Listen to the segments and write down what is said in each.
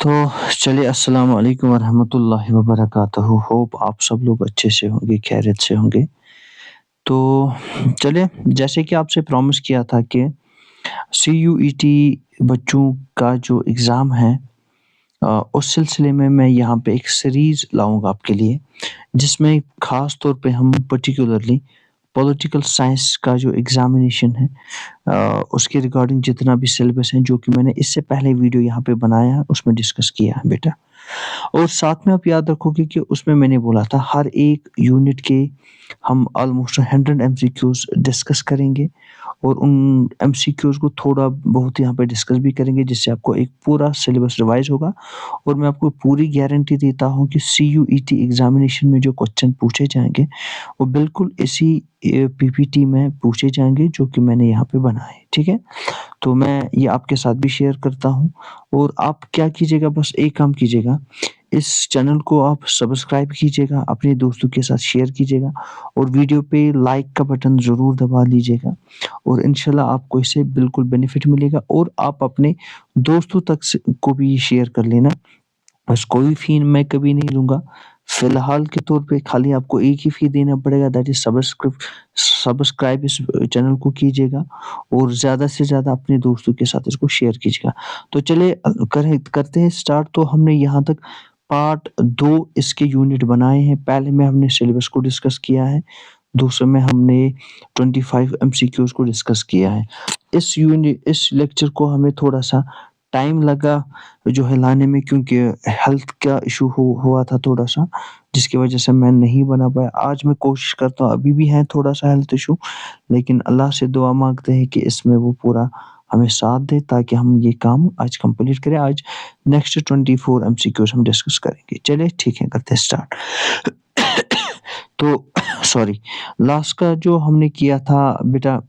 तो चलिए अस्सलाम वालेकुम वरहमतुल्लाहि वबरकातुहू। होप आप सब लोग अच्छे से होंगे, खैरियत से होंगे। तो चलिए जैसे कि आपसे प्रॉमिस किया था कि सीयूईटी बच्चों का जो एग्ज़ाम है उस सिलसिले में मैं यहाँ पे एक सीरीज़ लाऊँगा आपके लिए, जिसमें ख़ास तौर पे हम पर्टिकुलरली पॉलिटिकल साइंस का जो एग्ज़ामिनेशन है उसके रिगार्डिंग जितना भी सिलेबस है, जो कि मैंने इससे पहले वीडियो यहाँ पे बनाया है, उसमें डिस्कस किया है बेटा। और साथ में आप याद रखोगे कि उसमें मैंने बोला था हर एक यूनिट के हम ऑलमोस्ट 100 एमसीक्यूज़ डिस्कस करेंगे और उन एमसीक्यूज़ को थोड़ा बहुत यहाँ पे डिस्कस भी करेंगे, जिससे आपको एक पूरा सिलेबस रिवाइज़ होगा। और मैं आपको पूरी गारंटी देता हूँ कि सीयूईटी एग्ज़ामिनेशन में जो क्वेश्चन पूछे जाएँगे, वो बिल्कुल इसी पीपीटी में पूछे जाएँगे जो कि मैंने यहाँ पे बनाए, ठीक है? तो मैं ये आपके साथ भी शेयर करता हूँ और आप क्या कीजिएगा, बस एक काम कीजिएगा, इस चैनल को आप सब्सक्राइब कीजिएगा, अपने दोस्तों के साथ शेयर कीजिएगा और वीडियो पे लाइक का बटन ज़रूर दबा लीजिएगा और इंशाल्लाह आपको इससे बिल्कुल बेनिफिट मिलेगा और आप अपने दोस्तों तक से को भी शेयर कर लेना। बस कोई फ़ी मैं कभी नहीं लूँगा। फ़िलहाल के तौर पे खाली आपको एक ही फ़ी देना पड़ेगा, दैट इज़ सब्सक्राइब इस चैनल को कीजिएगा और ज़्यादा से ज़्यादा अपने दोस्तों के साथ इसको शेयर कीजिएगा। तो चलिए करते हैं स्टार्ट। तो हमने यहाँ तक पार्ट 2 इसके यूनिट बनाए हैं। पहले में हमने सिलेबस को डिस्कस किया है, दूसरे में हमने 25 एमसीक्यूज़ को डिस्कस किया है। इस लेक्चर को हमें थोड़ा-सा टाइम लगा जो है लाने में, क्योंकि हेल्थ का इश्यू हुआ था थोड़ा-सा, जिसकी वजह से मैं नहीं बना पाया। आज मैं कोशिश करता हूँ, अभी भी है थोड़ा-सा हेल्थ इश्यू, लेकिन अल्लाह से दुआ माँगते हैं कि इसमें वो पूरा हमें साथ दे ताकि हम ये काम आज कंप्लीट करें। आज नेक्स्ट 24 एमसीक्यूज़ हम डिस्कस करेंगे। चलिए ठीक है, करते हैं स्टार्ट। तो सॉरी, लास्ट का जो हमने किया था बेटा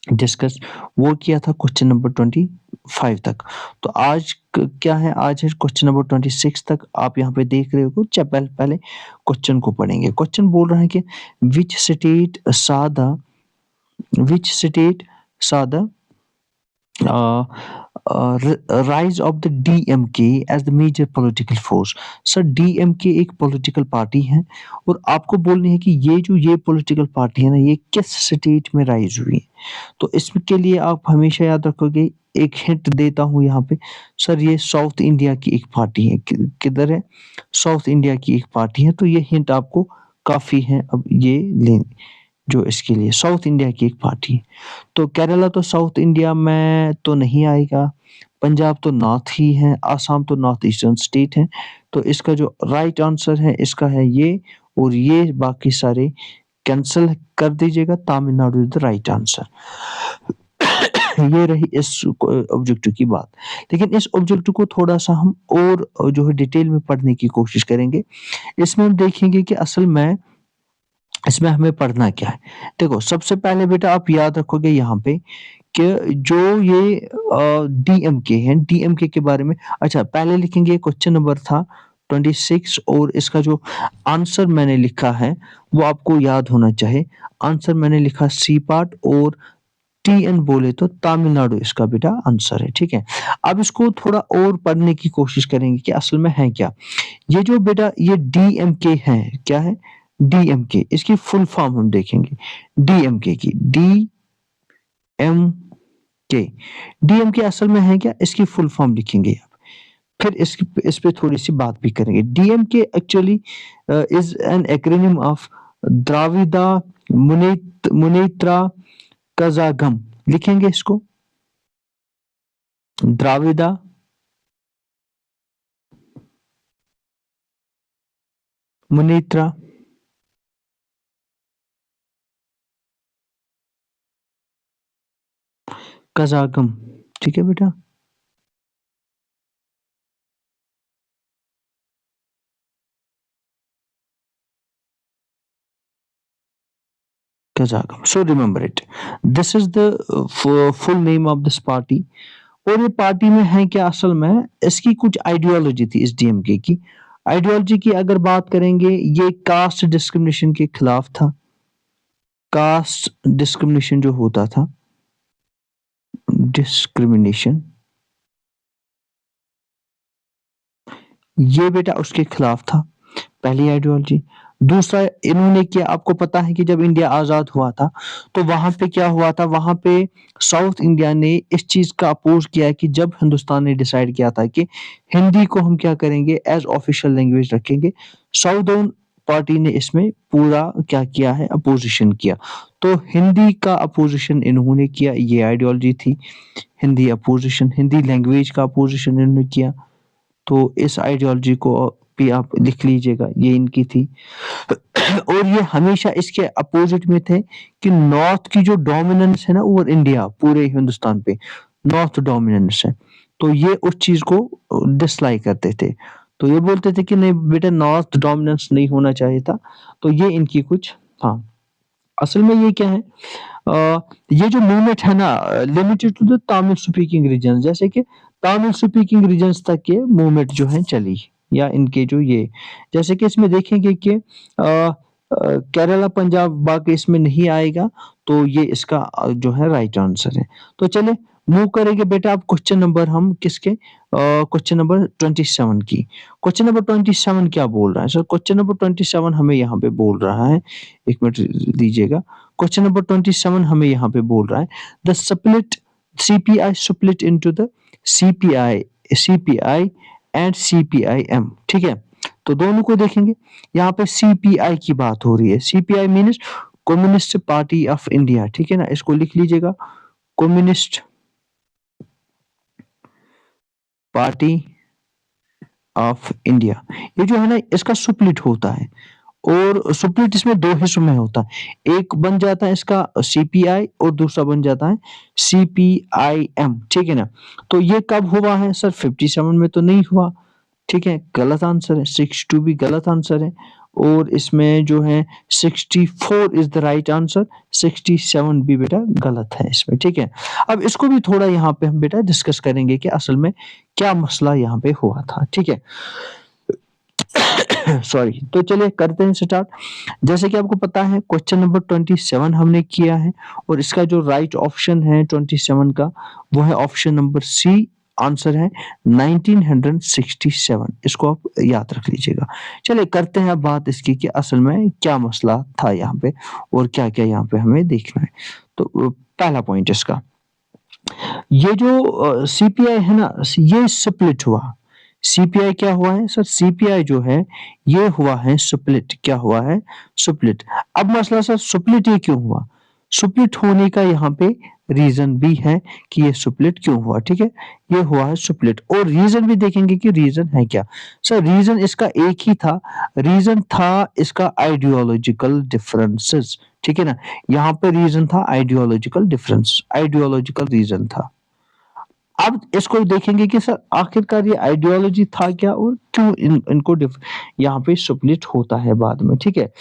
डिस्कस, वो किया था क्वेश्चन नंबर 25 तक। तो आज क्या है, आज है क्वेश्चन नंबर 26 तक। आप यहाँ पे देख रहे हो, पहले पहले क्वेश्चन को पढ़ेंगे। क्वेश्चन बोल रहा है कि which state saw the which state saw the rise of the DMK as the major political force. Sir, DMK एक पॉलिटिकल पार्टी है और आपको बोलनी है कि ये पॉलिटिकल पार्टी है ना, ये किस स्टेट में राइज हुई है। तो इसके लिए आप हमेशा याद रखोगे, एक हिंट देता हूँ यहाँ पे। सर, ये साउथ इंडिया की एक पार्टी है। किधर है? साउथ इंडिया की एक पार्टी है। तो ये हिंट आपको काफ़ी है। अब ये लें, जो इसके लिए साउथ इंडिया की एक पार्टी है। तो केरला तो साउथ इंडिया में तो नहीं आएगा, पंजाब तो नॉर्थ ही है, आसाम तो नॉर्थ ईस्टर्न स्टेट है। तो इसका जो राइट आंसर है इसका है ये, और ये बाकी सारे कैंसल कर दीजिएगा। Tamil Nadu is the right answer. ये रही इस ऑब्जेक्टिव की बात। लेकिन इस ऑब्जेक्टिव को थोड़ा-सा हम और जो है डिटेल में पढ़ने की कोशिश करेंगे। इसमें हम देखेंगे कि असल में इसमें हमें पढ़ना क्या है। देखो, सबसे पहले बेटा आप याद रखोगे यहाँ पे कि जो ये डीएमके हैं, डीएमके के बारे में अच्छा पहले लिखेंगे। क्वेश्चन नंबर था 26 और इसका जो आंसर मैंने लिखा है वो आपको याद होना चाहिए। आंसर मैंने लिखा सी पार्ट और टीएन बोले तो तमिलनाडु इसका बेटा आंसर है, ठीक है? अब इसको थोड़ा और पढ़ने की कोशिश करेंगे कि असल में है क्या? ये जो बेटा ये डीएमके है, क्या है? डीएमके, इसकी फुल फॉर्म हम देखेंगे। डीएमके की, डीएमके, डीएमके असल में है क्या? इसकी फुल फॉर्म लिखेंगे आप। फिर इस पे थोड़ी-सी बात भी करेंगे। DMK actually is an acronym of Dravida Munnetra Kazhagam. लिखेंगे इसको, द्राविड़ा मुनेत्रा कज़ागम, ठीक है बेटा? Kazhagam. So remember it. This is the full name of this party. और ये पार्टी में है क्या असल में, इसकी कुछ आइडियोलॉजी थी इस डीएमके की। आइडियोलॉजी की अगर बात करेंगे, ये कास्ट डिस्क्रिमिनेशन के खिलाफ था। कास्ट डिस्क्रिमिनेशन जो होता था, डिस्क्रिमिनेशन ये बेटा उसके खिलाफ था, पहली आइडियोलॉजी। दूसरा इन्होंने किया, आपको पता है कि जब इंडिया आज़ाद हुआ था, तो वहाँ पे क्या हुआ था, वहाँ पे साउथ इंडिया ने इस चीज़ का अपोज़ किया कि जब हिंदुस्तान ने डिसाइड किया था कि हिंदी को हम क्या करेंगे, एज़ ऑफ़िशियल लैंग्वेज रखेंगे, साउदर्न पार्टी ने इसमें पूरा क्या किया है, अपोज़िशन किया। तो हिंदी का अपोज़िशन इन्होंने किया, ये आइडियोलॉजी थी। हिंदी अपोज़िशन, हिंदी लैंग्वेज का अपोज़िशन इन्होंने किया। तो इस आइडियोलॉजी को भी आप लिख लीजिएगा, ये इनकी थी। और ये हमेशा इसके अपोजिट में थे कि नॉर्थ की जो डोमिनेंस है ना ओवर इंडिया, पूरे हिंदुस्तान पे नॉर्थ डोमिनेंस है, तो ये उस चीज को डिसलाइक करते थे। तो ये बोलते थे कि नहीं बेटा, नॉर्थ डोमिनेंस नहीं होना चाहिए था। तो ये इनकी कुछ, हाँ, असल में ये क्या है, ये जो मूवमेंट है ना, limited to the Tamil speaking region, जैसे कि तमिल स्पीकिंग रीजन्स तक ये मूवमेंट जो है चली, या इनके जो ये, जैसे कि इसमें देखेंगे कि केरला पंजाब बाकी इसमें नहीं आएगा, तो ये इसका जो है राइट आंसर है। तो चले मूव करेंगे बेटा, अब क्वेश्चन नंबर हम किसके, क्वेश्चन नंबर 27 की। क्वेश्चन नंबर 27 क्या बोल रहा है सर, क्वेश्चन नंबर 27 हमें यहाँ पे बोल रहा है, एक मिनट दीजिएगा। क्वेश्चन नंबर 27 हमें यहाँ पे बोल रहा है, the split CPI split into the CPI CPI and CPIM, ठीक है। तो दोनों को देखेंगे, यहाँ पे सीपीआई की बात हो रही है, CPI means communist party of India, ठीक है ना, इसको लिख लीजिएगा, कम्युनिस्ट पार्टी ऑफ इंडिया। ये जो है ना, इसका स्प्लिट होता है, और स्प्लिट इसमें दो हिस्सों में होता है, एक बन जाता है इसका सीपीआई और दूसरा बन जाता है सीपीआईएम, ठीक है ना। तो ये कब हुआ है सर, 57 में तो नहीं हुआ, ठीक है, गलत आंसर है, 62 भी गलत आंसर है, और इसमें जो है 64 इज द राइट आंसर, 67 भी बेटा गलत है इसमें, ठीक है। अब इसको भी थोड़ा यहाँ पे हम बेटा डिस्कस करेंगे कि असल में क्या मसला यहाँ पे हुआ था, ठीक है। सॉरी, तो चलिए करते हैं स्टार्ट। जैसे कि आपको पता है क्वेश्चन नंबर 27 हमने किया है, और इसका जो राइट ऑप्शन है 27 का, वो है ऑप्शन नंबर सी, आंसर है 1967, इसको आप याद रख लीजिएगा। चलिए करते हैं अब बात इसकी कि असल में क्या मसला था यहाँ पे, और क्या क्या यहाँ पे हमें देखना है। तो पहला पॉइंट इसका, ये जो सीपीआई है ना, ये स्प्लिट हुआ। सीपीआई क्या हुआ है सर, सीपीआई जो है ये हुआ है स्प्लिट, क्या हुआ है, स्प्लिट। अब मसला सर स्प्लिट ये क्यों हुआ, स्प्लिट होने का यहाँ पे रीजन भी है कि ये स्प्लिट क्यों हुआ, ठीक है। ये हुआ है स्प्लिट, और रीजन भी देखेंगे कि रीजन है क्या। सर रीजन इसका एक ही था, रीजन था इसका आइडियोलॉजिकल डिफरेंसेस, ठीक है ना। यहाँ पे रीजन था आइडियोलॉजिकल डिफरेंस, आइडियोलॉजिकल रीजन था। अब इसको देखेंगे कि सर आखिरकार ये आइडियोलॉजी था क्या, और क्यों इनको यहाँ पे स्प्लिट होता है बाद में, ठीक है।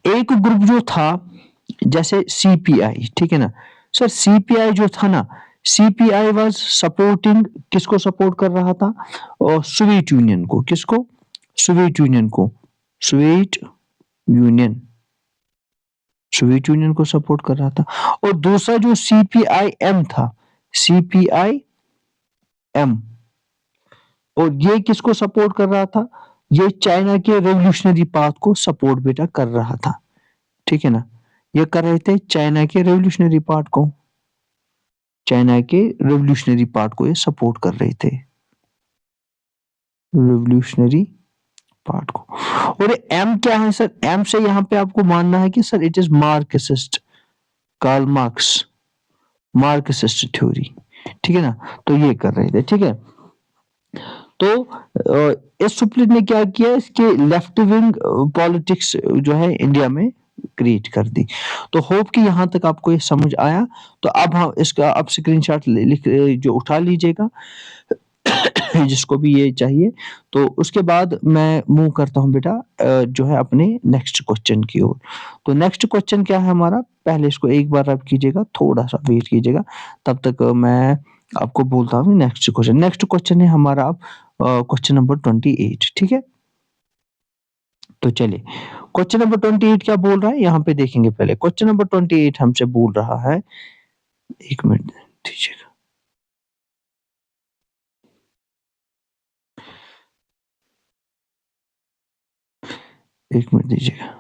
एक ग्रुप जो था जैसे सीपीआई, ठीक है ना, सर सीपीआई जो था ना, सीपीआई वाज सपोर्टिंग, किसको सपोर्ट कर रहा था, और सोवियत यूनियन को, किसको, सोवियत यूनियन को, सोवियत यूनियन, सोवियत यूनियन को सपोर्ट कर रहा था। और दूसरा जो सीपीआईएम था, सीपीआईएम, और ये किसको सपोर्ट कर रहा था, ये चाइना के रेवोल्यूशनरी पाथ को सपोर्ट बेटा कर रहा था, ठीक है ना। ये कर रहे थे चाइना के रेवोल्यूशनरी पार्ट को, चाइना के रेवोल्यूशनरी पार्ट को ये सपोर्ट कर रहे थे, रेवोल्यूशनरी पार्ट को। और एम क्या है सर, एम से यहाँ पे आपको मानना है कि sir it is Marxist, Karl Marx, Marxist theory, ठीक है ना। तो ये कर रहे थे, ठीक है। तो इस सुप्रीत ने क्या किया, इसके लेफ्ट विंग पॉलिटिक्स जो है इंडिया में क्रिएट कर दी। तो होप कि यहाँ तक आपको ये समझ आया। तो अब हम इसका अब स्क्रीनशॉट लिख जो उठा लीजिएगा जिसको भी ये चाहिए। तो उसके बाद मैं मूव करता हूँ बेटा जो है अपने नेक्स्ट क्वेश्चन की ओर। तो नेक्स्ट क्वेश्चन क्या है हमारा, पहले इसको एक बार रब कीजिएगा, थोड़ा सा वेट कीजिएगा, तब तक मैं आपको बोलता हूँ नेक्स्ट क्वेश्चन। नेक्स्ट क्वेश्चन है हमारा अब क्वेश्चन नंबर 28, ठीक है। तो चलिए क्वेश्चन नंबर 28 क्या बोल रहा है यहाँ पे देखेंगे। पहले क्वेश्चन नंबर 28 हमसे बोल रहा है, एक मिनट दीजिएगा। 1 मिनट दीजिएगा।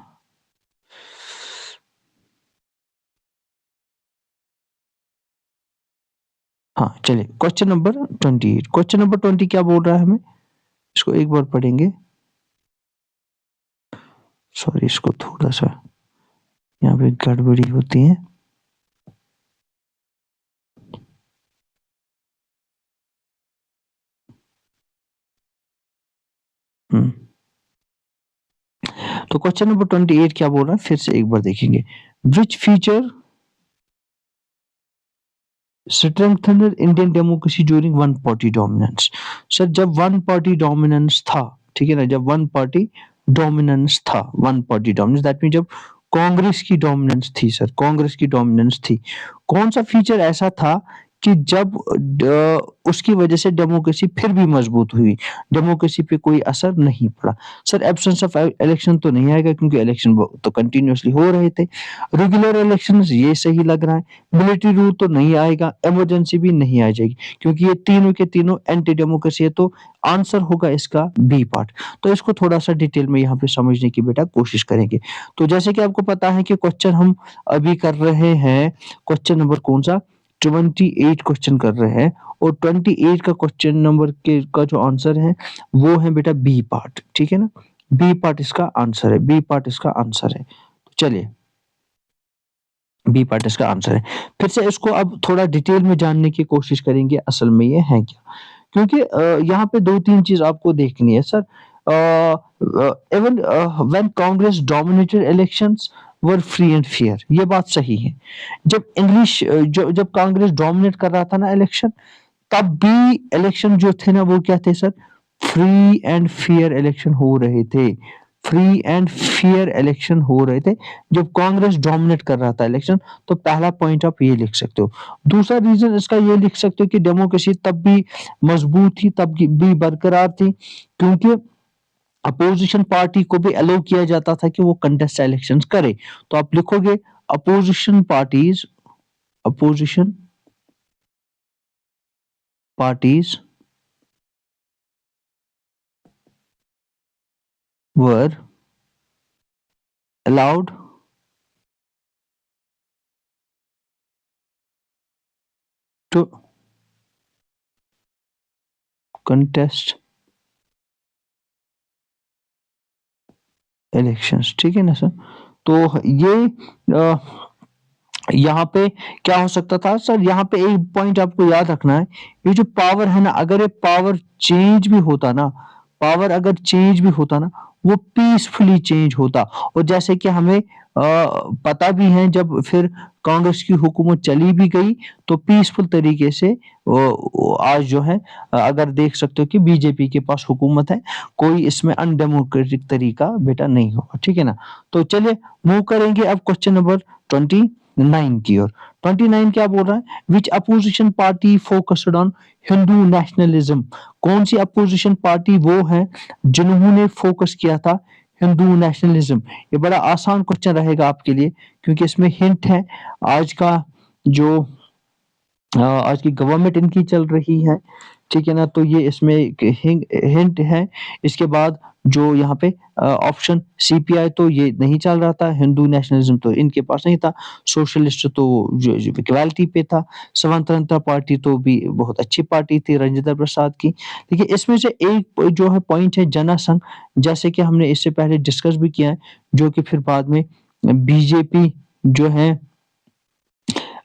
हाँ, चलिए क्वेश्चन नंबर 28 क्वेश्चन नंबर 20 क्या बोल रहा है हमें? इसको एक बार पढ़ेंगे। सॉरी इसको थोड़ा-सा यहाँ पे गड़बड़ी होती है। हुँ। तो क्वेश्चन नंबर 28 क्या बोल रहा है? फिर से एक बार देखेंगे। Which feature strengthened Indian democracy during one party dominance? Sir जब वन पार्टी डोमिनेंस था, ठीक है ना? जब वन पार्टी डोमिनेंस था, one party dominance that mean जब कांग्रेस की डोमिनेंस थी सर, कांग्रेस की डोमिनेंस थी। कौन-सा फीचर ऐसा था कि जब उसकी वजह से डेमोक्रेसी फिर भी मजबूत हुई, डेमोक्रेसी पे कोई असर नहीं पड़ा? सर एब्सेंस ऑफ इलेक्शन तो नहीं आएगा क्योंकि इलेक्शन वो तो कंटिन्यूअसली हो रहे थे। रेगुलर इलेक्शंस ये सही लग रहा है। मिलिट्री रूल तो नहीं आएगा, इमरजेंसी भी नहीं आ जाएगी क्योंकि ये तीनों के तीनों एंटी डेमोक्रेसी है, तो आंसर होगा इसका बी पार्ट। तो इसको थोड़ा-सा डिटेल में यहाँ पे समझने की बेटा कोशिश करेंगे। तो जैसे कि आपको पता है कि क्वेश्चन हम अभी कर रहे हैं, क्वेश्चन नंबर कौन-सा? 28 क्वेश्चन कर रहे हैं और 28 का क्वेश्चन नंबर के का जो आंसर है, वो है बेटा बी पार्ट, ठीक है ना? बी पार्ट इसका आंसर है, बी पार्ट इसका आंसर है। तो चलिए बी पार्ट इसका आंसर है। फिर से इसको अब थोड़ा डिटेल में जानने की कोशिश करेंगे असल में ये है क्या? क्योंकि यहाँ पे 2-3 चीज़ आपको देखनी है sir. Even when Congress dominated elections were free and fair ये बात सही है। जब कांग्रेस डोमिनेट कर रहा था ना इलेक्शन, तब भी इलेक्शन जो थे ना वो क्या थे sir? Free and fair election हो रहे थे। फ्री एंड फेयर इलेक्शन हो रहे थे। जब कांग्रेस डोमिनेट कर रहा था इलेक्शन, तो पहला पॉइंट आप ये लिख सकते हो। दूसरा रीज़न इसका ये लिख सकते हो कि डेमोक्रेसी तब भी मजबूत थी, तब भी बरकरार थी क्योंकि अपोज़िशन पार्टी को भी अलाउ किया जाता था कि वो कंटेस्ट इलेक्शंस करे। तो आप लिखोगे opposition parties opposition parties were allowed to contest elections, ठीक है ना सर? तो ये यहाँ पे क्या हो सकता था सर? यहाँ पे एक पॉइंट आपको याद रखना है, ये जो पावर है ना, अगर ये पावर चेंज भी होता ना, पावर अगर चेंज भी होता ना, वो पीसफुली चेंज होता। और जैसे कि हमें पता भी है जब फिर कांग्रेस की हुकूमत चली भी गई, तो पीसफुल तरीके से आज जो है अगर देख सकते हो कि बीजेपी के पास हुकूमत है, कोई इसमें अनडेमोक्रेटिक तरीका बेटा नहीं होगा, ठीक है ना? तो चलिए मूव करेंगे अब क्वेश्चन नंबर 29 की ओर। 29 क्या बोल रहा है? Which opposition party focused on Hindu nationalism? कौन सी अपोजिशन पार्टी वो है जिन्होंने फोकस किया था हिंदू नेशनलिज्म? ये बड़ा आसान क्वेश्चन रहेगा आपके लिए क्योंकि इसमें हिंट है आज का जो आज की गवर्नमेंट इनकी चल रही है, ठीक है ना? तो ये इसमें एक हिंट है। इसके बाद जो यहाँ पे ऑप्शन सीपीआई तो ये नहीं चल रहा था, हिंदू नेशनलिज्म तो इनके पास नहीं था, सोशलिस्ट तो जो जो इक्वालिटी पे था, स्वतंत्रता पार्टी तो भी बहुत अच्छी पार्टी थी राजेंद्र प्रसाद की। देखिए इसमें से एक जो है पॉइंट है जनसंघ, जैसे कि हमने इससे पहले डिस्कस भी किया है, जो कि फिर बाद में बीजेपी जो है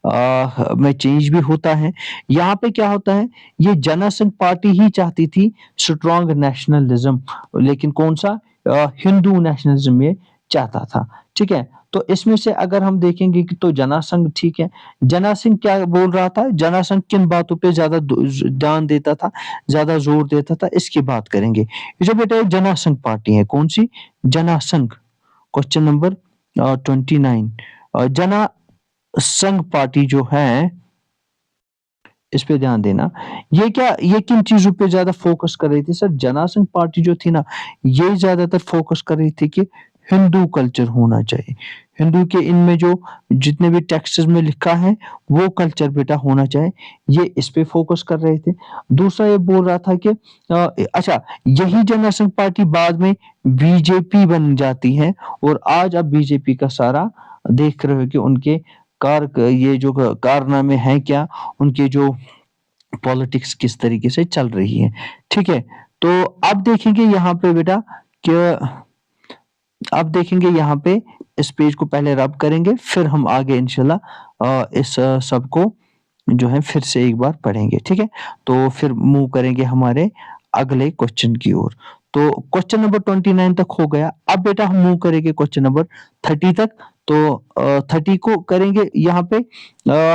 में चेंज भी होता है। यहाँ पे क्या होता है, ये जनसंघ पार्टी ही चाहती थी स्ट्रॉन्ग नेशनलिज्म, लेकिन कौन-सा हिंदू नेशनलिज्म ये चाहता था, ठीक है? तो इसमें से अगर हम देखेंगे कि तो जनसंघ ठीक है। जनसंघ क्या बोल रहा था? जनसंघ किन बातों पे ज़्यादा ध्यान देता था, ज़्यादा ज़ोर देता था, इसकी बात करेंगे। ये जो बेटा ये जनसंघ पार्टी है, कौन-सी? जनसंघ। क्वेश्चन नंबर 29 जना संघ पार्टी जो है, इस पे ध्यान देना। ये किन चीज़ों पे ज़्यादा फ़ोकस कर रही थी सर? जनसंघ पार्टी जो थी ना, ये ज़्यादातर फ़ोकस कर रही थी कि हिंदू कल्चर होना चाहिए। हिंदू के इनमें जो जितने भी टेक्स्ट्स में लिखा है, वो कल्चर बेटा होना चाहिए। ये इस पे फ़ोकस कर रहे थे। दूसरा ये बोल रहा था कि अच्छा, यही जनता संघ पार्टी बाद में बीजेपी बन जाती है और आज आप बीजेपी का सारा देख रहे हो कि उनके ये जो कारनामे हैं क्या, उनके जो पॉलिटिक्स किस तरीके से चल रही है। ठीक है? तो अब देखेंगे यहाँ पे बेटा कि अब देखेंगे यहाँ पे इस पेज को पहले रब करेंगे, फिर हम आगे इंशाल्लाह इस सब को जो है फिर से एक बार पढ़ेंगे, ठीक है? तो फिर मूव करेंगे हमारे अगले क्वेश्चन की ओर। तो क्वेश्चन नंबर 29 तक हो गया। अब बेटा हम मूव करेंगे क्वेश्चन नंबर 30 तक। तो 30 को करेंगे यहाँ पे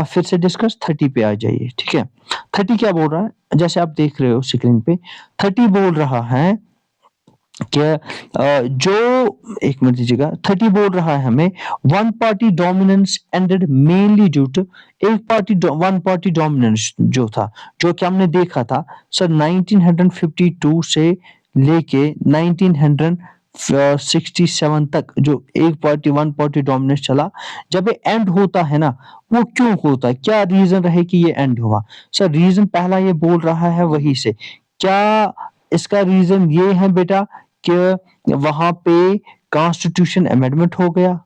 फिर से डिस्कस। 30 पे आ जाइए, ठीक है? 30 क्या बोल रहा है? जैसे आप देख रहे हो स्क्रीन पे, 30 बोल रहा है क्या जो 1 मिनट दीजिएगा। 30 बोल रहा है हमें one party dominance ended mainly due to one party dominance जो था, जो कि हमने देखा था सर 1952 से लेके 1967 तक जो एक पार्टी वन पार्टी डोमिनेंस चला, जब ये एंड होता है ना, वो क्यों होता है? क्या रीज़न रहे कि ये एंड हुआ? सर रीज़न पहला ये बोल रहा है वहीं से। क्या इसका रीज़न ये है बेटा कि वहाँ पे कॉन्स्टिट्यूशन अमेंडमेंट हो गया,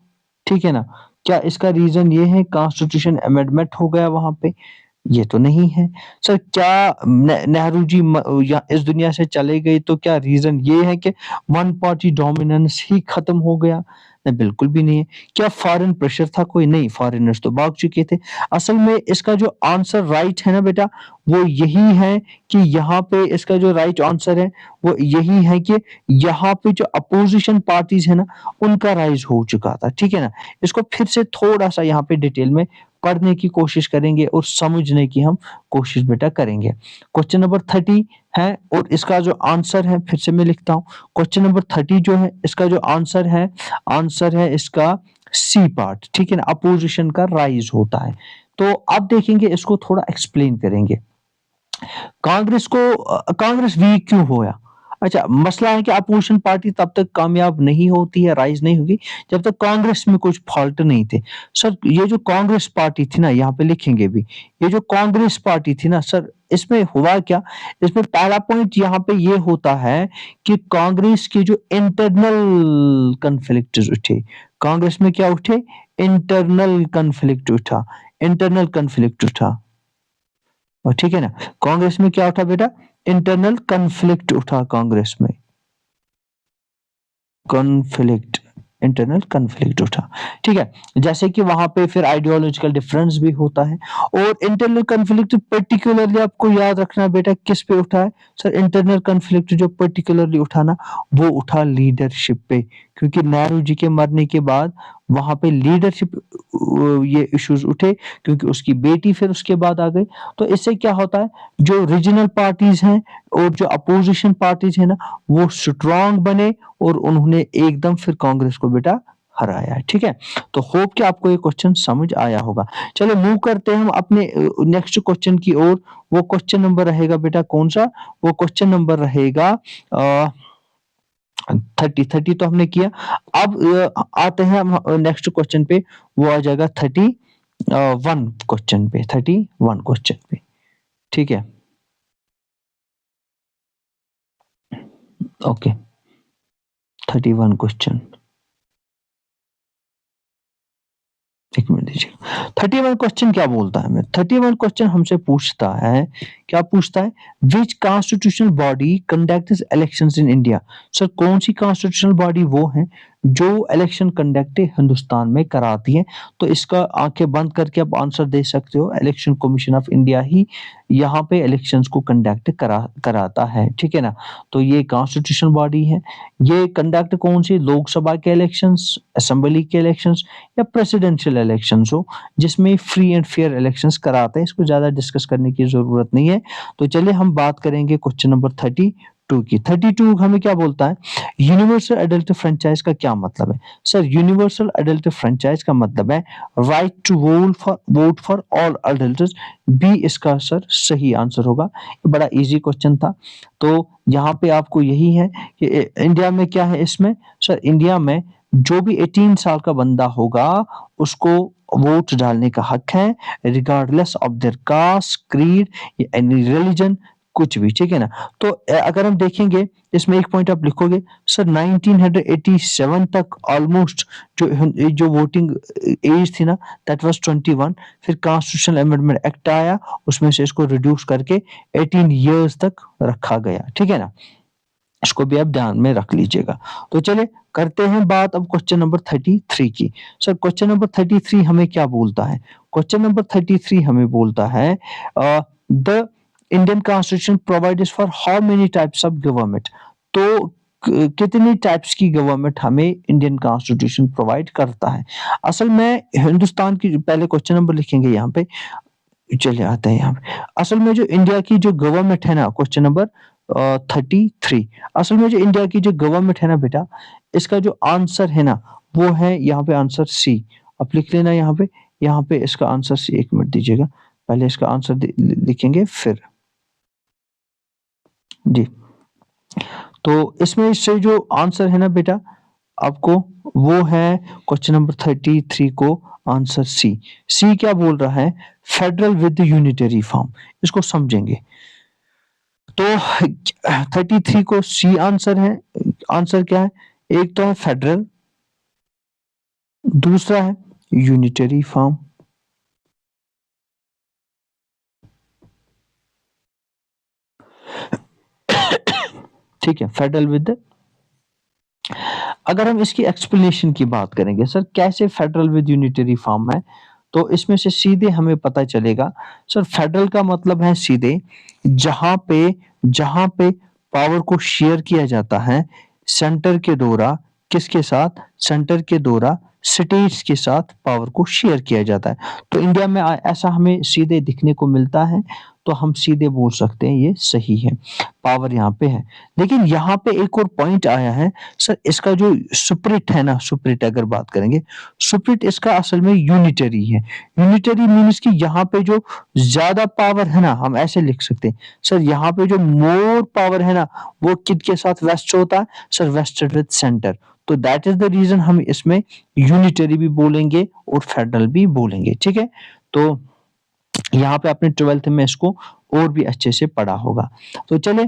ठीक है ना? क्या इसका रीज़न ये है कॉन्स्टिट्यूशन अमेंडमेंट हो गया वहाँ पे? ये तो नहीं है। सर क्या नेहरू जी या इस दुनिया से चले गए तो क्या रीज़न ये है कि वन पार्टी डोमिनेंस ही खत्म हो गया? नहीं, बिल्कुल भी नहीं है। क्या फॉरेन प्रेशर था कोई? नहीं, फॉरेनर्स तो भाग चुके थे। असल में इसका जो आंसर राइट है ना बेटा, वो यही है कि यहाँ पे इसका जो राइट आंसर है, वो यही है कि यहाँ पे जो अपोज़िशन पार्टीज़ है ना, उनका राइज़ हो चुका था, ठीक है ना? इसको फिर से थोड़ा-सा यहाँ पे डिटेल में पढ़ने की कोशिश करेंगे और समझने की हम कोशिश बेटा करेंगे। क्वेश्चन नंबर 30 है और इसका जो आंसर है फिर से मैं लिखता हूँ। क्वेश्चन नंबर 30 जो है इसका जो आंसर है इसका सी पार्ट, ठीक है ना? अपोज़िशन का राइज़ होता है। तो अब देखेंगे इसको थोड़ा एक्सप्लेन करेंगे। कांग्रेस वीक क्यों हुआ? अच्छा, मसला है कि अपोज़िशन पार्टी तब तक कामयाब नहीं होती है, राइज़ नहीं होगी, जब तक कांग्रेस में कुछ फ़ॉल्ट नहीं थे। सर, ये जो कांग्रेस पार्टी थी ना, यहाँ पे लिखेंगे भी, ये जो कांग्रेस पार्टी थी ना सर, इसमें हुआ क्या? इसमें पहला पॉइंट यहाँ पे ये होता है कि कांग्रेस के जो इंटरनल कॉन्फ्लिक्ट्स उठे। कांग्रेस में क्या उठे? इंटरनल कॉन्फ्लिक्ट उठा। और ठीक है ना? कांग्रेस में क्या उठा बेटा? इंटरनल कॉन्फ्लिक्ट उठा कांग्रेस में। कॉन्फ्लिक्ट इंटरनल कॉन्फ्लिक्ट उठा, ठीक है? जैसे कि वहाँ पे फिर आइडियोलॉजिकल डिफरेंस भी होता है और इंटरनल कॉन्फ्लिक्ट पर्टिकुलरली आपको याद रखना बेटा किस पे उठा है? सर इंटरनल कॉन्फ्लिक्ट जो पर्टिकुलरली उठा ना, वो उठा लीडरशिप पे, क्योंकि नेहरू जी के मरने के बाद वहाँ पे लीडरशिप ये इश्यूज़ उठे क्योंकि उसकी बेटी फिर उसके बाद आ गई। तो इससे क्या होता है, जो रीजनल पार्टीज़ हैं और जो अपोज़िशन पार्टीज़ हैं ना, वो स्ट्रॉन्ग बने और उन्होंने एकदम फिर कांग्रेस को बेटा हराया, ठीक है? तो होप कि आपको ये क्वेश्चन समझ आया होगा। चलो मूव करते हैं हम अपने नेक्स्ट क्वेश्चन की ओर। वो क्वेश्चन नंबर रहेगा बेटा कौन-सा? वो क्वेश्चन नंबर रहेगा 30 तो हमने किया। अब आते हैं हम नेक्स्ट क्वेश्चन पे, वो आ जाएगा 1 क्वेश्चन पे, 31 क्वेश्चन पे, ठीक है? Okay, 31 question. 1 मिनट दीजिए। 31 क्वेश्चन क्या बोलता है हमें? 31 क्वेश्चन हमसे पूछता है, क्या पूछता है? Which constitutional body conducts elections in India? Sir कौन सी कॉन्स्टिट्यूशनल बॉडी वो है जो इलेक्शन कंडक्ट हिंदुस्तान में कराती है? तो इसका आंखें बंद करके आप आंसर दे सकते हो, इलेक्शन कमीशन ऑफ इंडिया ही यहाँ पे इलेक्शंस को कंडक्ट कराता है, ठीक है ना? तो ये कॉन्स्टिट्यूशनल बॉडी है। ये कंडक्ट कौन सी? लोकसभा के इलेक्शंस, असेंबली के इलेक्शंस या प्रेसिडेंशियल इलेक्शंस हो, जिसमें फ्री एंड फेयर इलेक्शंस कराते हैं। इसको ज़्यादा डिस्कस करने की ज़रूरत नहीं है। तो चलिए हम बात करेंगे क्वेश्चन नंबर 32 की। 32 हमें क्या बोलता है? यूनिवर्सल एडल्ट फ्रेंचाइज़ का क्या मतलब है? सर यूनिवर्सल एडल्ट फ्रेंचाइज़ का मतलब है right to vote for all adults. B इसका सर सही आंसर होगा। ये बड़ा ईज़ी क्वेश्चन था। तो यहाँ पे आपको यही है कि इंडिया में क्या है इसमें? सर इंडिया में जो भी 18 साल का बंदा होगा उसको वोट डालने का हक है, regardless of their caste, creed या एनी रिलीजन, कुछ भी, ठीक है ना? तो अगर हम देखेंगे इसमें एक पॉइंट आप लिखोगे सर 1987 तक ऑलमोस्ट जो वोटिंग एज थी ना दैट वाज 21, फिर कॉन्स्टिट्यूशनल अमेंडमेंट एक्ट आया, उसमें से इसको रिड्यूस करके 18 इयर्स तक रखा गया, ठीक है ना? इसको भी आप ध्यान में रख लीजिएगा। तो चलिए करते हैं बात अब क्वेश्चन नंबर 33 की। सर क्वेश्चन नंबर 33 हमें क्या बोलता है? क्वेश्चन नंबर 33 हमें बोलता है the Indian constitution provides for how many types of government? तो कितनी टाइप्स की गवर्नमेंट हमें इंडियन कॉन्स्टिट्यूशन प्रोवाइड करता है? असल में हिंदुस्तान की पहले क्वेश्चन नंबर लिखेंगे यहाँ पे, चलिए आते हैं यहाँ पे। असल में जो इंडिया की जो गवर्नमेंट है ना, क्वेश्चन नंबर 33, असल में जो इंडिया की जो गवर्नमेंट है ना बेटा, इसका जो आंसर है ना वो है यहाँ पे आंसर सी। आप लिख लेना यहाँ पे इसका आंसर सी। एक मिनट दीजिएगा, पहले इसका आंसर लिखेंगे फिर जी। तो इसमें इससे जो आंसर है ना बेटा आपको, वो है क्वेश्चन नंबर 33 को आंसर सी। सी क्या बोल रहा है? Federal with unitary form. इसको समझेंगे तो 33 को सी आंसर है। आंसर क्या है? एक तो है फेडरल, दूसरा है यूनिटरी फॉर्म। ठीक है, फेडरल विद। अगर हम इसकी एक्सप्लेनेशन की बात करेंगे सर कैसे फेडरल विद यूनिटरी फॉर्म है, तो इसमें से सीधे हमें पता चलेगा सर फेडरल का मतलब है सीधे जहां पे पावर को शेयर किया जाता है सेंटर के द्वारा, किसके साथ? सेंटर के द्वारा स्टेट्स के साथ पावर को शेयर किया जाता है। तो इंडिया में ऐसा हमें सीधे दिखने को मिलता है, तो हम सीधे बोल सकते हैं ये सही है, पावर यहाँ पे है। लेकिन यहाँ पे एक और पॉइंट आया है सर, इसका जो सुप्रीट है ना, सुप्रीट अगर बात करेंगे, सुप्रीट इसका असल में यूनिटरी है। यूनिटरी मीन्स कि यहाँ पे जो ज्यादा पावर है ना, हम ऐसे लिख सकते हैं सर, यहाँ पे जो मोर पावर है ना वो किसके साथ वेस्ट होता है? Sir wasted with centre. तो दैट इज द रीजन हम इसमें यूनिटरी भी बोलेंगे और फेडरल भी बोलेंगे, ठीक है? तो यहाँ पे आपने 12th में इसको और भी अच्छे से पढ़ा होगा। तो चले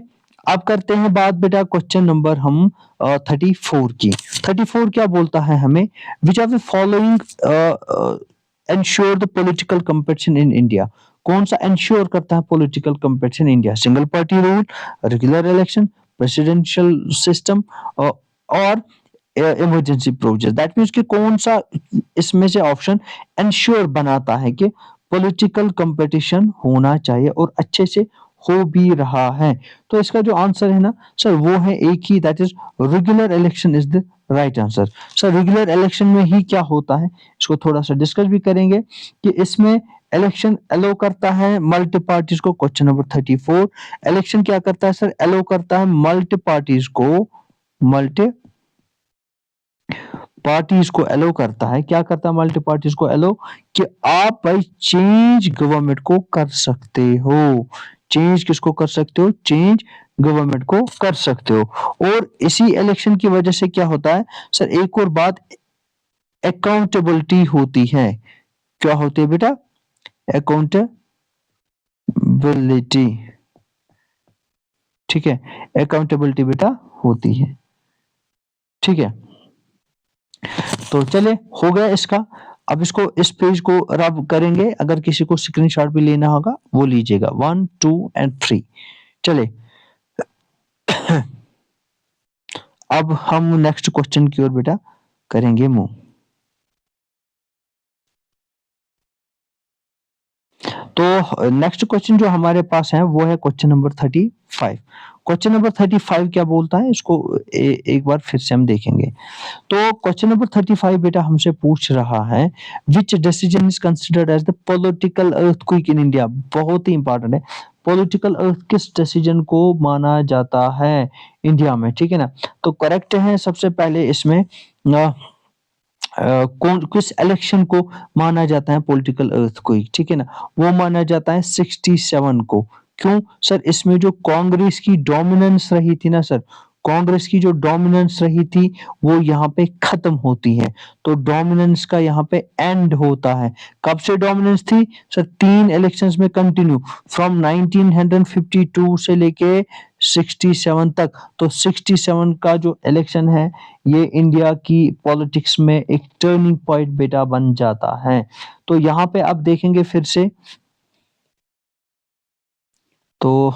अब करते हैं बात बेटा क्वेश्चन नंबर हम 34 की। 34 क्या बोलता है हमें? Which are the following ensure the political competition in India? कौन सा एंश्योर करता है political competition India? Single party rule, regular election, presidential system और इमरजेंसी प्रोविजन। दैट मीन्स कि कौन सा इसमें से ऑप्शन एंश्योर बनाता है कि पॉलिटिकल कंपटीशन होना चाहिए और अच्छे से हो भी रहा है? तो इसका जो आंसर है ना सर वो है एक ही, that is regular election is the right answer. Sir regular election में ही क्या होता है इसको थोड़ा सा डिस्कस भी करेंगे कि इसमें इलेक्शन अलो करता है मल्टी पार्टीज को। क्वेश्चन नंबर 34, इलेक्शन क्या करता है सर? अलो करता है मल्टी पार्टीज को, मल्टी पार्टीज को अलो करता है। क्या करता है मल्टी पार्टीज को अलो? कि आप भाई चेंज गवर्नमेंट को कर सकते हो। चेंज किसको कर सकते हो? चेंज गवर्नमेंट को कर सकते हो। और इसी इलेक्शन की वजह से क्या होता है सर, एक और बात, अकाउंटेबिलिटी होती है। क्या होती है बेटा? अकाउंटेबिलिटी, ठीक है, अकाउंटेबिलिटी बेटा होती है, ठीक है? तो चले हो गया इसका। अब इसको इस पेज को रब करेंगे, अगर किसी को स्क्रीनशॉट भी लेना होगा वो लीजिएगा, 1 2 एंड 3। चले अब हम नेक्स्ट क्वेश्चन की ओर बेटा करेंगे मूव। तो नेक्स्ट क्वेश्चन जो हमारे पास है वो है क्वेश्चन नंबर 35। क्वेश्चन नंबर 35 क्या बोलता है इसको एक बार फिर से हम देखेंगे। तो क्वेश्चन नंबर 35 बेटा हमसे पूछ रहा है which decision is considered as the political earthquake in India? बहुत ही इंपॉर्टेंट है, पॉलिटिकल अर्थ किस डिसीजन को माना जाता है इंडिया में, ठीक है ना? तो करेक्ट है सबसे पहले इसमें कौन किस इलेक्शन को माना जाता है पॉलिटिकल अर्थक्वेक, ठीक है ना? वो माना जाता है 67 को। क्यों सर? इसमें जो कांग्रेस की डोमिनेंस रही थी ना सर, कांग्रेस की जो डोमिनेंस रही थी वो यहाँ पे खत्म होती है, तो डोमिनेंस का यहाँ पे एंड होता है। कब से डोमिनेंस थी सर? 3 इलेक्शंस में कंटिन्यू, फ्रॉम 1952 से लेके 67 तक। तो 67 का जो इलेक्शन है ये इंडिया की पॉलिटिक्स में एक टर्निंग पॉइंट बेटा बन जाता है। तो यहाँ पे आप देखेंगे फिर से, तो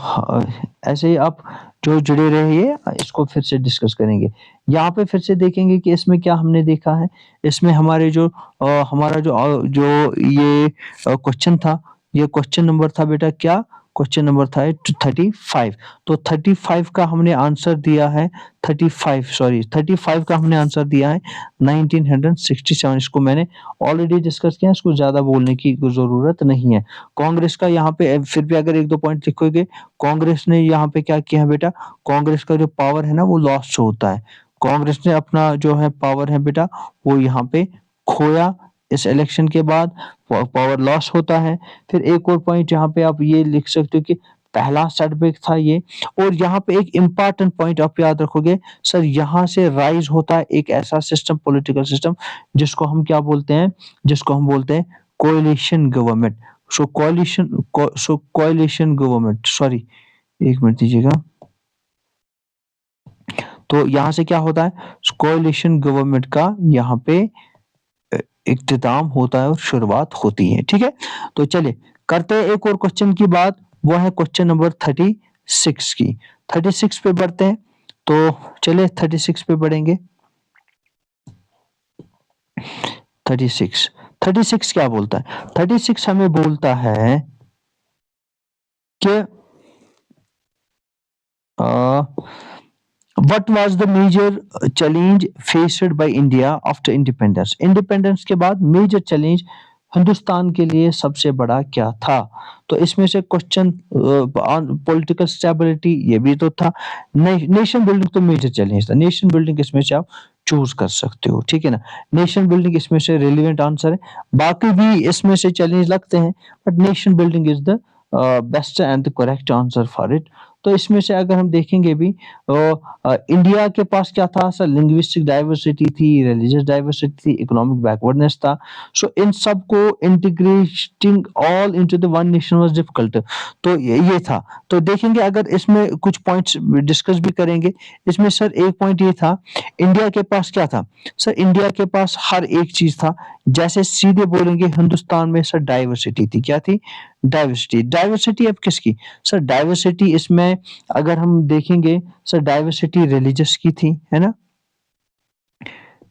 ऐसे ही आप जो जुड़े रहिए, इसको फिर से डिस्कस करेंगे। यहाँ पे फिर से देखेंगे कि इसमें क्या हमने देखा है। इसमें हमारे जो हमारा जो ये क्वेश्चन था, ये क्वेश्चन नंबर था बेटा क्या? क्वेश्चन नंबर था 35। तो 35 का हमने आंसर दिया है, 35 का हमने आंसर दिया है 1967। इसको मैंने ऑलरेडी डिस्कस किया, इसको ज़्यादा बोलने की ज़रूरत नहीं है। कांग्रेस का यहाँ पे फिर भी अगर 1-2 पॉइंट लिखोगे, कांग्रेस ने यहाँ पे क्या किया है बेटा? कांग्रेस का जो पावर है ना वो लॉस्ट होता है। कांग्रेस ने अपना जो है पावर है बेटा वो यहाँ पे खोया, इस इलेक्शन के बाद पावर लॉस होता है। फिर एक और पॉइंट यहाँ पे आप ये लिख सकते हो कि पहला सेटबैक था ये। और यहाँ पे एक इम्पोर्टेंट पॉइंट आप याद रखोगे सर, यहाँ से राइज होता है एक ऐसा सिस्टम, पॉलिटिकल सिस्टम, जिसको हम क्या बोलते हैं? जिसको हम बोलते हैं coalition government. Coalition government, sorry 1 minute दीजिएगा। तो यहाँ से क्या होता है? कोएलिशन गवर्नमेंट का यहाँ पे इख्तिताम होता है और शुरुआत होती है, ठीक है? तो चलिए करते हैं एक और क्वेश्चन की बात, वो है क्वेश्चन नंबर 36 की। 36 पे बढ़ते हैं, तो चलिए 36 पे बढ़ेंगे। 36 क्या बोलता है? 36 हमें बोलता है कि What was the major challenge faced by India after independence? Independence के बाद मेजर चैलेंज हिंदुस्तान के लिए सबसे बड़ा क्या था? तो इसमें से क्वेश्चन पॉलिटिकल स्टेबिलिटी ये भी तो था, नेशन बिल्डिंग तो मेजर चैलेंज था। नेशन बिल्डिंग इसमें से आप चूज कर सकते हो, ठीक है ना? नेशन बिल्डिंग इसमें से रेलिवेंट आंसर है। बाकी भी इसमें से चैलेंज लगते हैं, but nation building is the best and the correct answer for it. तो इसमें से अगर हम देखेंगे भी, इंडिया के पास क्या था सर? लिंग्विस्टिक डाइवर्सिटी थी, रिलीजियस डाइवर्सिटी थी, इकोनॉमिक बैकवर्डनेस था। सो इन सबको integrating all into the one nation was difficult. तो ये था। तो देखेंगे अगर इसमें कुछ पॉइंट्स डिस्कस भी करेंगे। इसमें सर एक पॉइंट ये था, इंडिया के पास क्या था सर? इंडिया के पास हर एक चीज था। जैसे सीधे बोलेंगे हिंदुस्तान में सर डाइवर्सिटी थी। क्या थी? डाइवर्सिटी। डाइवर्सिटी अब किसकी सर? डाइवर्सिटी इसमें अगर हम देखेंगे सर, डाइवर्सिटी रिलीजियस की थी, है ना?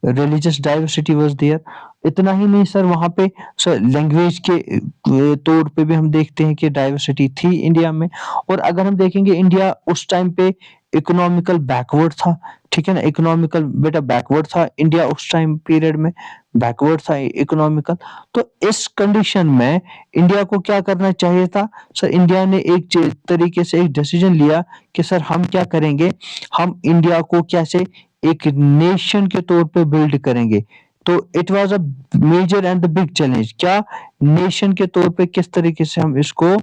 Religious diversity was there. इतना ही नहीं सर, वहां पे सर लैंग्वेज के तौर पे भी हम देखते हैं कि डाइवर्सिटी थी इंडिया में। और अगर हम देखेंगे इंडिया उस टाइम पे इकोनॉमिकल बैकवर्ड था, ठीक है ना? इकोनॉमिकल बेटा बैकवर्ड था इंडिया उस टाइम पीरियड में, बैकवर्ड था इकोनॉमिकल। तो इस कंडीशन में इंडिया को क्या करना चाहिए था सर? इंडिया ने एक तरीके से एक डिसीजन लिया कि सर हम क्या करेंगे, हम इंडिया को कैसे एक नेशन के तौर पे बिल्ड करेंगे। तो it was a major and the big challenge. क्या? नेशन के तौर पे किस तरीके से हम इसको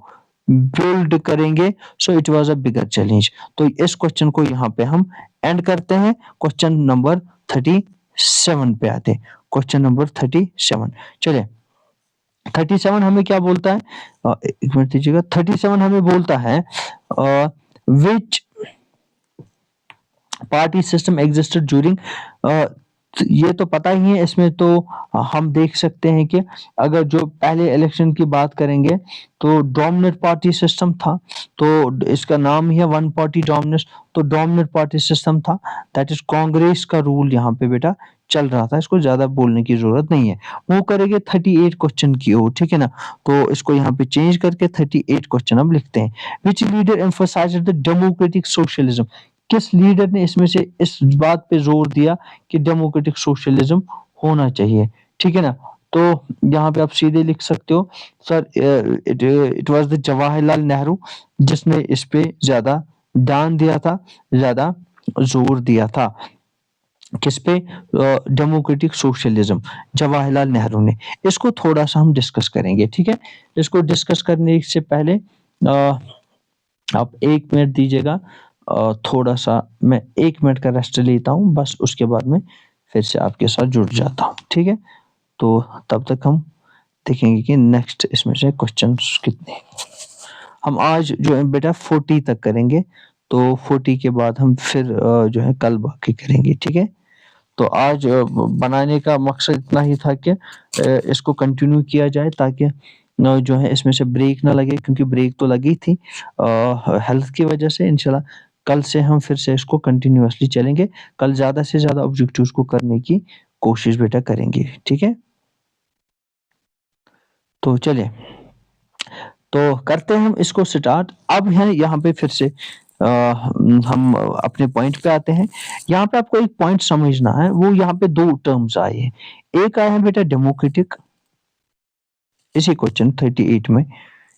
बिल्ड करेंगे? So it was a bigger challenge. तो इस क्वेश्चन को यहाँ पे हम एंड करते हैं। क्वेश्चन नंबर 37 पे आते हैं। क्वेश्चन नंबर 37, चलिए 37 हमें क्या बोलता है? 1 मिनट दीजिएगा। 37 हमें बोलता है विच पार्टी सिस्टम एग्जिस्टेड ड्यूरिंग, ये तो पता ही है। इसमें तो हम देख सकते हैं कि अगर जो पहले इलेक्शन की बात करेंगे तो डोमिनेट पार्टी सिस्टम था। तो इसका नाम ही है वन पार्टी डोमिनेट। तो डोमिनेट पार्टी सिस्टम था, दैट इज कांग्रेस का रूल यहाँ पे बेटा चल रहा था। इसको ज्यादा बोलने की जरूरत नहीं है। वो करेंगे 38 क्वेश्चन की ओर, ठीक है ना? तो इसको यहाँ पे चेंज करके 38 क्वेश्चन हम लिखते हैं। विच leader emphasised the democratic socialism? किस लीडर ने इसमें से इस बात पे जोर दिया कि डेमोक्रेटिक सोशलिज्म होना चाहिए, ठीक है ना? तो यहाँ पे आप सीधे लिख सकते हो sir, it was the Jawaharlal Nehru जिसने इस पे ज्यादा ध्यान दिया था, ज्यादा जोर दिया था। किस पे? डेमोक्रेटिक सोशलिज्म, जवाहरलाल नेहरू ने। इसको थोड़ा सा हम डिस्कस करेंगे, ठीक है? इसको डिस्कस करने से पहले आप 1 मिनट दीजिएगा। थोड़ा-सा मैं 1 मिनट का रेस्ट लेता हूँ, बस उसके बाद मैं फिर से आपके साथ जुड़ जाता हूँ, ठीक है? तो तब तक हम देखेंगे कि नेक्स्ट इसमें से क्वेश्चन्स कितने हैं। हम आज जो है बेटा 40 तक करेंगे, तो 40 के बाद हम फिर जो है कल बाकी करेंगे, ठीक है? तो आज बनाने का मकसद इतना ही था कि इसको कंटिन्यू किया जाए ताकि जो है इसमें से ब्रेक ना लगे, क्योंकि ब्रेक तो लगी थी हेल्थ की वजह से। इंशाल्लाह कल से हम फिर से इसको कंटिन्यूअसली चलेंगे। कल ज़्यादा से ज़्यादा ऑब्जेक्टिव्स को करने की कोशिश बेटा करेंगे, ठीक है? तो चलिए, तो करते हैं हम इसको स्टार्ट। अब है यहाँ पे फिर से हम अपने पॉइंट पे आते हैं। यहाँ पे आपको एक पॉइंट समझना है, वो यहाँ पे 2 टर्म्स आए हैं। एक आया है बेटा डेमोक्रेटिक, इसी क्वेश्चन 38 में।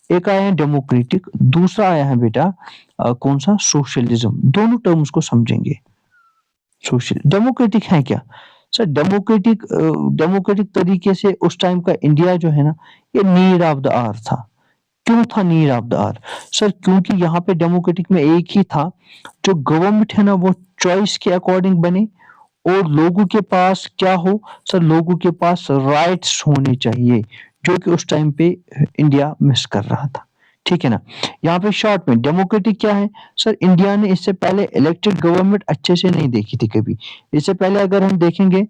एक आया है डेमोक्रेटिक, दूसरा आया है बेटा कौन-सा सोशलिज्म। दोनों टर्म्स को समझेंगे। सोशल डेमोक्रेटिक है क्या? सर डेमोक्रेटिक तरीके से उस टाइम का इंडिया जो है ना, ये नीड ऑफ द आवर था। क्यों था need of the hour? Sir क्योंकि यहाँ पे डेमोक्रेटिक में एक ही था, जो गवर्नमेंट है ना वो चॉइस के अकॉर्डिंग बने और लोगों के पास क्या हो, सर लोगों के पास राइट्स होने चाहिए, जो कि उस टाइम पे इंडिया मिस कर रहा था। ठीक है ना? यहाँ पे शॉर्ट में डेमोक्रेटिक क्या है? सर इंडिया ने इससे पहले इलेक्टेड गवर्नमेंट अच्छे से नहीं देखी थी कभी। इससे पहले अगर हम देखेंगे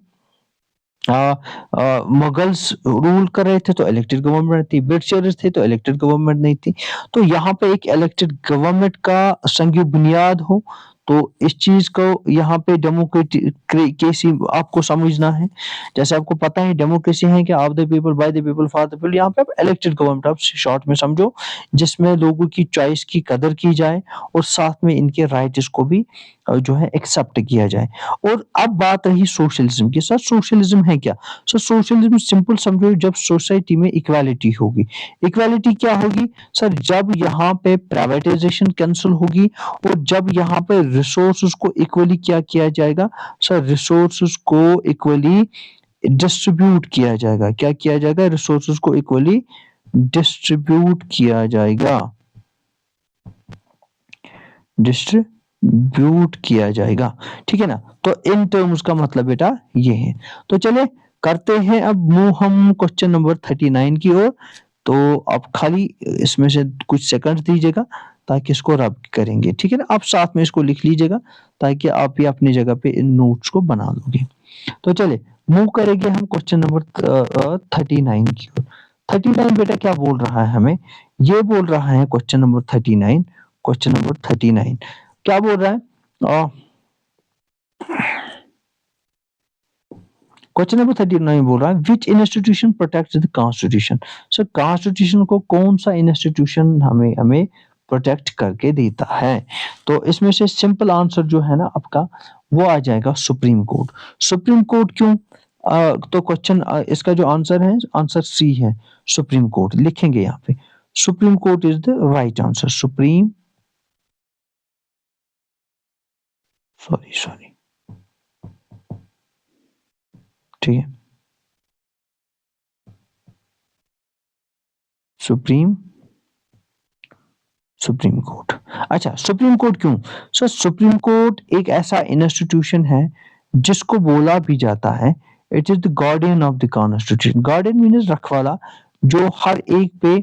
मुगल्स रूल कर रहे थे तो इलेक्टेड गवर्नमेंट थी, ब्रिटिशर्स थे तो इलेक्टेड गवर्नमेंट नहीं थी। तो यहाँ पे एक इलेक्टेड गवर्नमेंट का संग बुनियाद हो, तो इस चीज़ को यहाँ पे डेमोक्रेसी आपको समझना है। जैसे आपको पता है डेमोक्रेसी है कि of the people, by the people, for the people. यहाँ पे आप इलेक्टेड गवर्नमेंट आप शॉर्ट में समझो, जिसमें लोगों की चॉइस की कदर की जाए और साथ में इनके राइट्स को भी जो है एक्सेप्ट किया जाए। और अब बात रही सोशलिज्म की। सर सोशलिज्म है क्या? सर सोशलिज्म सिंपल समझो, जब सोसाइटी में इक्वालिटी होगी। इक्वालिटी क्या होगी? सर जब यहाँ पे प्राइवेटाइजेशन कैंसल होगी और जब यहाँ पे रिसोर्सेज को इक्वली क्या किया जाएगा? सर रिसोर्सेज को इक्वली डिस्ट्रीब्यूट किया जाएगा। क्या किया जाएगा? रिसोर्सेज को इक्वली डिस्ट्रीब्यूट किया जाएगा। डिस्ट्रीब्यूट किया जाएगा, ठीक है ना? तो इन टर्म्स का मतलब बेटा ये है। तो चलिए करते हैं अब मूव हम क्वेश्चन नंबर 39 की ओर। तो आप खाली इसमें से कुछ सेकंड दीजिएगा ताकि इसको रब करेंगे, ठीक है ना? आप साथ में इसको लिख लीजिएगा ताकि आप भी अपनी जगह पे इन नोट्स को बना लोगे। तो चलिए मूव करेंगे हम क्वेश्चन नंबर 39 की ओर। 39 बेटा क्या बोल रहा है हमें? ये बोल रहा है क्वेश्चन नंबर 39, क्वेश्चन नंबर 39 क्या बोल रहा है? क्वेश्चन नंबर 39 बोल रहा है विच institution protects the constitution. Sir constitution को कौन सा इंस्टीट्यूशन हमें हमें प्रोटेक्ट करके देता है? तो इसमें से सिंपल आंसर जो है ना आपका, वो आ जाएगा सुप्रीम कोर्ट। सुप्रीम कोर्ट क्यों? तो क्वेश्चन इसका जो आंसर है, आंसर सी है, सुप्रीम कोर्ट लिखेंगे यहाँ पे। Supreme court is the right answer. Supreme, sorry sorry, ठीक है, सुप्रीम, सुप्रीम कोर्ट। अच्छा सुप्रीम कोर्ट क्यों? सर सुप्रीम कोर्ट एक ऐसा इंस्टीट्यूशन है जिसको बोला भी जाता है it is the guardian of the constitution. Guardian means रखवाला, जो हर एक पे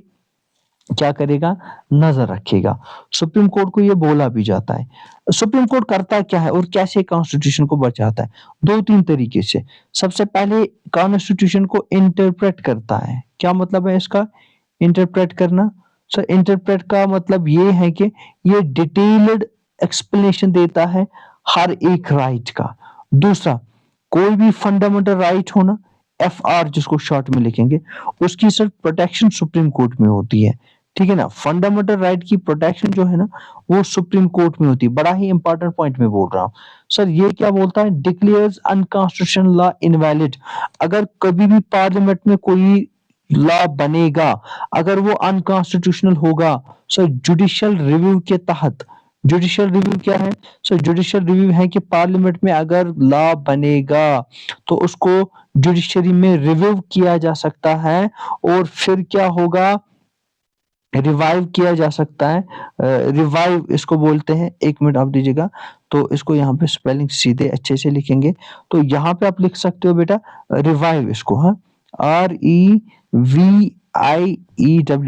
क्या करेगा? नजर रखेगा। सुप्रीम कोर्ट को ये बोला भी जाता है। सुप्रीम कोर्ट करता क्या है और कैसे कॉन्स्टिट्यूशन को बचाता है? दो तीन तरीके से। सबसे पहले कॉन्स्टिट्यूशन को इंटरप्रेट करता है। क्या मतलब है इसका इंटरप्रेट करना? सर इंटरप्रेट का मतलब ये है कि ये डिटेल्ड एक्सप्लेनेशन देता है हर एक राइट का। दूसरा, कोई भी फंडामेंटल राइट हो ना, एफ आर जिसको शॉर्ट में लिखेंगे, उसकी सर प्रोटेक्शन सुप्रीम कोर्ट में होती है। ठीक है ना? फंडामेंटल राइट की प्रोटेक्शन जो है ना, वो सुप्रीम कोर्ट में होती है। बड़ा ही इंपॉर्टेंट पॉइंट में बोल रहा हूँ। सर ये क्या बोलता है? Declares unconstitutional law invalid. अगर कभी भी पार्लियामेंट में कोई लॉ बनेगा, अगर वो अनकॉन्स्टिट्यूशनल होगा, सो जुडिशियल रिव्यू के तहत। जुडिशियल रिव्यू क्या है? सो जुडिशियल रिव्यू है कि पार्लियामेंट में अगर लॉ बनेगा तो उसको जुडिशरी में रिव्यू किया जा सकता है और फिर क्या होगा? रिवाइव किया जा सकता है। रिवाइव इसको बोलते हैं। 1 मिनट आप दीजिएगा, तो इसको यहाँ पे स्पेलिंग सीधे अच्छे से लिखेंगे। तो यहाँ पे आप लिख सकते हो बेटा रिवाइव इसको, हाँ, REVIEW,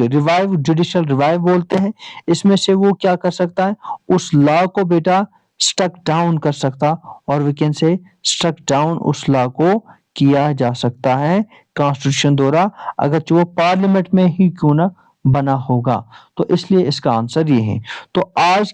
रिवाइव, जुडिशियल रिवाइव बोलते हैं। इसमें से वो क्या कर सकता है, उस लॉ को बेटा स्टक डाउन कर सकता, और we can say struck down उस लॉ को किया जा सकता है कॉन्स्टिट्यूशन द्वारा, अगर जो वो पार्लियामेंट में ही क्यों ना बना होगा। तो इसलिए इसका आंसर ये है। तो आज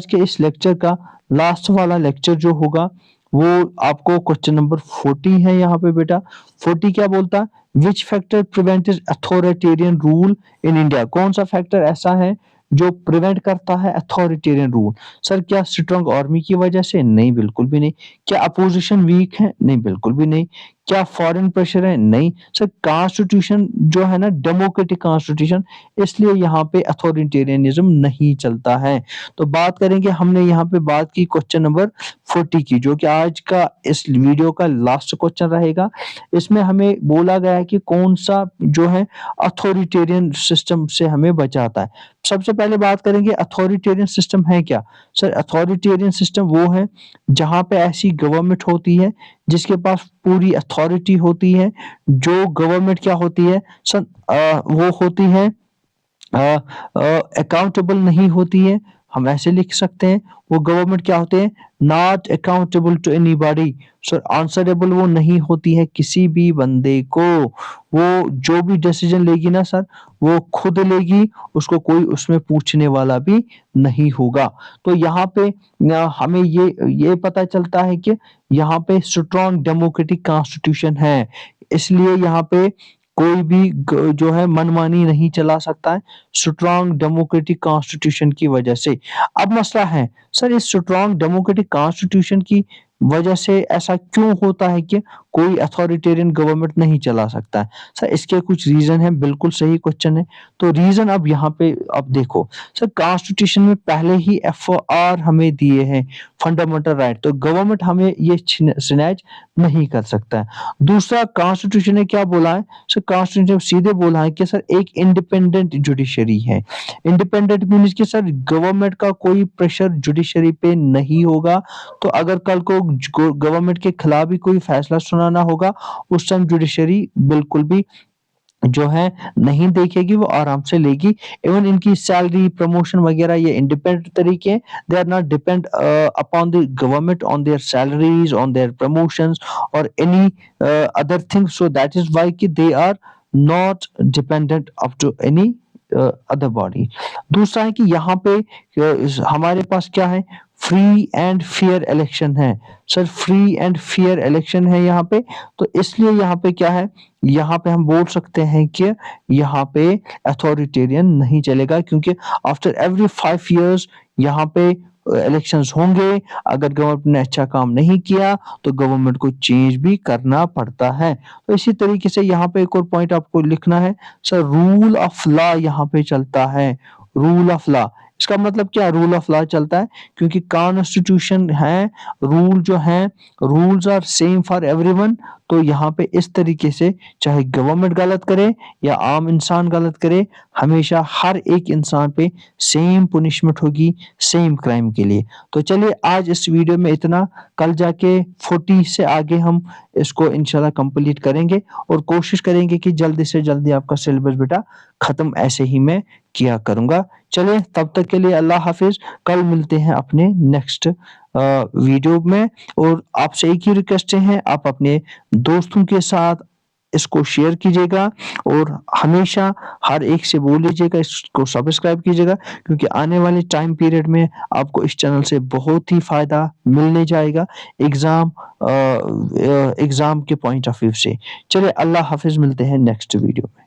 के इस लेक्चर का लास्ट वाला लेक्चर जो होगा वो आपको क्वेश्चन नंबर 40 है यहाँ पे बेटा। 40 क्या बोलता है, which factor prevented authoritarian rule in India, कौन सा फैक्टर ऐसा है जो प्रिवेंट करता है अथॉरिटेरियन रूल। सर क्या स्ट्रांग आर्मी की वजह से, नहीं बिल्कुल भी नहीं। क्या अपोजिशन वीक है, नहीं बिल्कुल भी नहीं। क्या फॉरेन प्रेशर है, नहीं। सर कॉन्स्टिट्यूशन जो है ना डेमोक्रेटिक कॉन्स्टिट्यूशन, इसलिए यहाँ पे अथॉरिटेरियनिज्म नहीं चलता है। तो बात करेंगे, हमने यहाँ पे बात की क्वेश्चन नंबर 40 की, जो कि आज का इस वीडियो का लास्ट क्वेश्चन रहेगा। इसमें हमें बोला गया है कि कौन सा जो है अथॉरिटेरियन सिस्टम से हमें बचाता है। सबसे पहले बात करेंगे अथॉरिटेरियन सिस्टम है क्या। सर अथॉरिटेरियन सिस्टम वो है जहाँ पे ऐसी गवर्नमेंट होती है जिसके पास पूरी अथॉरिटी होती है। जो गवर्नमेंट क्या होती है सर, वो होती है अकाउंटेबल नहीं होती है। हम ऐसे लिख सकते हैं, वो गवर्नमेंट क्या होते हैं, not accountable to anybody. Sir answerable वो नहीं होती है किसी भी बंदे को। वो जो भी डिसीजन लेगी ना सर, वो खुद लेगी, उसको कोई उसमें पूछने वाला भी नहीं होगा। तो यहाँ पे हमें ये पता चलता है कि यहाँ पे स्ट्रॉन्ग डेमोक्रेटिक कॉन्स्टिट्यूशन है, इसलिए यहाँ पे कोई भी जो है मनमानी नहीं चला सकता है स्ट्रॉन्ग डेमोक्रेटिक कॉन्स्टिट्यूशन की वजह से। अब मसला है सर, इस स्ट्रॉन्ग डेमोक्रेटिक कॉन्स्टिट्यूशन की वजह से ऐसा क्यों होता है कि कोई अथॉरिटेरियन गवर्नमेंट नहीं चला सकता है। सर इसके कुछ रीजन है, बिल्कुल सही क्वेश्चन है। तो रीजन अब यहाँ पे अब देखो सर, कॉन्स्टिट्यूशन में पहले ही FR हमें दिए हैं, फंडामेंटल राइट, तो गवर्नमेंट हमें ये स्नैच नहीं कर सकता है। दूसरा कॉन्स्टिट्यूशन ने क्या बोला है सर, कॉन्स्टिट्यूशन सीधे बोला है कि सर एक इंडिपेंडेंट जुडिशरी है। इंडिपेंडेंट मीन्स कि सर गवर्नमेंट का कोई प्रेशर जुडिशरी पे नहीं होगा। तो अगर कल को गवर्नमेंट के खिलाफ भी कोई फैसला सुनाना होगा, उस टाइम जुडिशरी बिल्कुल भी जो है नहीं देखेगी, वो आराम से लेगी। इवन इनकी सैलरी प्रमोशन वगैरह ये इंडिपेंडेंट तरीके हैं। They are not depend upon the government on their salaries, on their promotions और any other thing. So that is why कि they are not dependent up to any other body. दूसरा है कि यहाँ पे हमारे पास क्या है, फ्री एंड फेयर इलेक्शन है। Sir free and fair election है यहाँ पे, तो इसलिए यहाँ पे क्या है, यहाँ पे हम बोल सकते हैं कि यहाँ पे अथॉरिटेरियन नहीं चलेगा, क्योंकि आफ्टर एवरी 5 इयर्स यहाँ पे इलेक्शंस होंगे। अगर गवर्नमेंट ने अच्छा काम नहीं किया तो गवर्नमेंट को चेंज भी करना पड़ता है। तो इसी तरीके से यहाँ पे एक और पॉइंट आपको लिखना है सर, रूल ऑफ लॉ यहाँ पे चलता है। रूल ऑफ लॉ, इसका मतलब क्या, रूल ऑफ लॉ चलता है क्योंकि कॉन्स्टिट्यूशन है, रूल जो है, rules are same for everyone. तो यहाँ पे इस तरीके से चाहे गवर्नमेंट गलत करे या आम इंसान गलत करे, हमेशा हर एक इंसान पे सेम पुनिशमेंट होगी सेम क्राइम के लिए। तो चलिए आज इस वीडियो में इतना, कल जाके 40 से आगे हम इसको इंशाल्लाह कंप्लीट करेंगे और कोशिश करेंगे कि जल्दी से जल्दी आपका सिलेबस बेटा खत्म ऐसे ही मैं किया करूंगा। चलिए तब तक के लिए अल्लाह हाफिज, कल मिलते हैं अपने नेक्स्ट वीडियो में। और आपसे एक ही रिक्वेस्ट है, आप अपने दोस्तों के साथ इसको शेयर कीजिएगा और हमेशा हर एक से बोल लीजिएगा इसको सब्सक्राइब कीजिएगा, क्योंकि आने वाले टाइम पीरियड में आपको इस चैनल से बहुत ही फायदा मिलने जाएगा एग्जाम के पॉइंट ऑफ व्यू से। चलिए अल्लाह हाफिज, मिलते हैं नेक्स्ट वीडियो में।